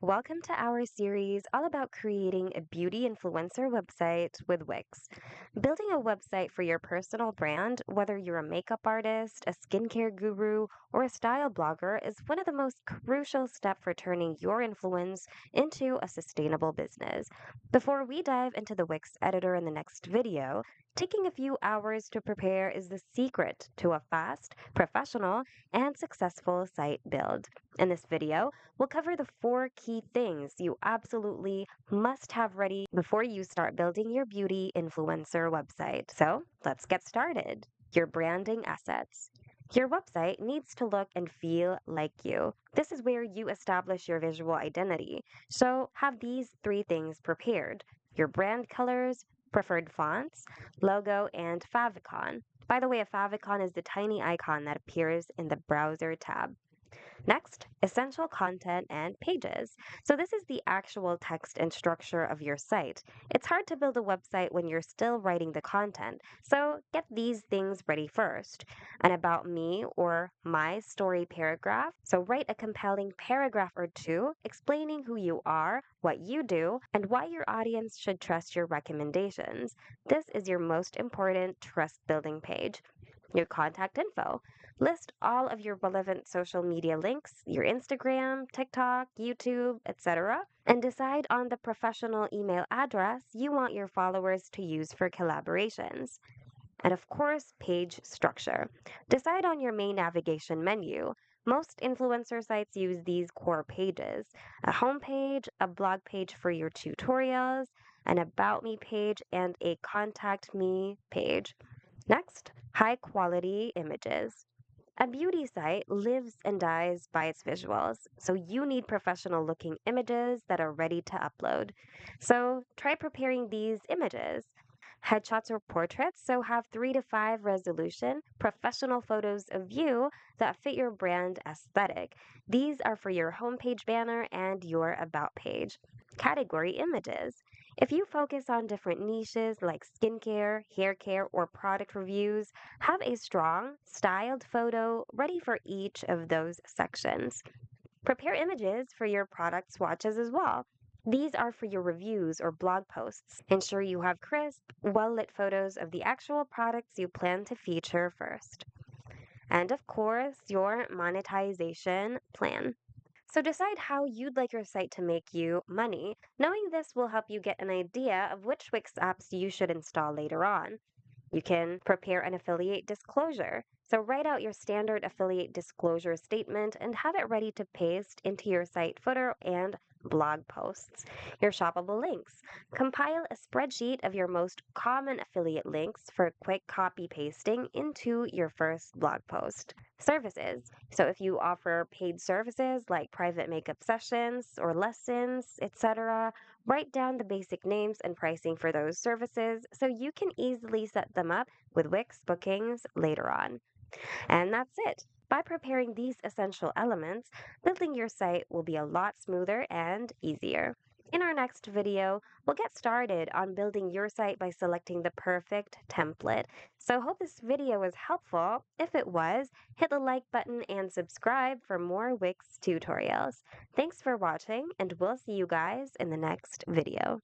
Welcome to our series all about creating a beauty influencer website with Wix. Building a website for your personal brand, whether you're a makeup artist, a skincare guru, or a style blogger, is one of the most crucial steps for turning your influence into a sustainable business. Before we dive into the Wix editor in the next video, taking a few hours to prepare is the secret to a fast, professional, and successful site build. In this video, we'll cover the four key things you absolutely must have ready before you start building your beauty influencer website. So let's get started. Your branding assets. Your website needs to look and feel like you. This is where you establish your visual identity. So have these three things prepared: your brand colors, preferred fonts, logo, and favicon. By the way, a favicon is the tiny icon that appears in the browser tab. Next, essential content and pages. So, this is the actual text and structure of your site. It's hard to build a website when you're still writing the content, so get these things ready first. An about me or my story paragraph. So, write a compelling paragraph or two explaining who you are, what you do, and why your audience should trust your recommendations. This is your most important trust building page. Your contact info. List all of your relevant social media links, your Instagram, TikTok, YouTube, etc., and decide on the professional email address you want your followers to use for collaborations. And of course, page structure. Decide on your main navigation menu. Most influencer sites use these core pages: a home page, a blog page for your tutorials, an About Me page, and a Contact Me page. Next, high quality images. A beauty site lives and dies by its visuals, so you need professional looking images that are ready to upload. So try preparing these images. Headshots or portraits, so have 3 to 5 resolution, professional photos of you that fit your brand aesthetic. These are for your homepage banner and your about page. Category images. If you focus on different niches like skincare, hair care, or product reviews, have a strong, styled photo ready for each of those sections. Prepare images for your product swatches as well. These are for your reviews or blog posts. Ensure you have crisp, well lit photos of the actual products you plan to feature first. And of course, your monetization plan. So decide how you'd like your site to make you money. Knowing this will help you get an idea of which Wix apps you should install later on. You can prepare an affiliate disclosure. So write out your standard affiliate disclosure statement and have it ready to paste into your site footer and blog posts. Your shoppable links. Compile a spreadsheet of your most common affiliate links for quick copy pasting into your first blog post. Services. So if you offer paid services like private makeup sessions or lessons, etc., write down the basic names and pricing for those services so you can easily set them up with Wix bookings later on. And that's it. By preparing these essential elements, building your site will be a lot smoother and easier. In our next video, we'll get started on building your site by selecting the perfect template. So hope this video was helpful. If it was, hit the like button and subscribe for more Wix tutorials. Thanks for watching, and we'll see you guys in the next video.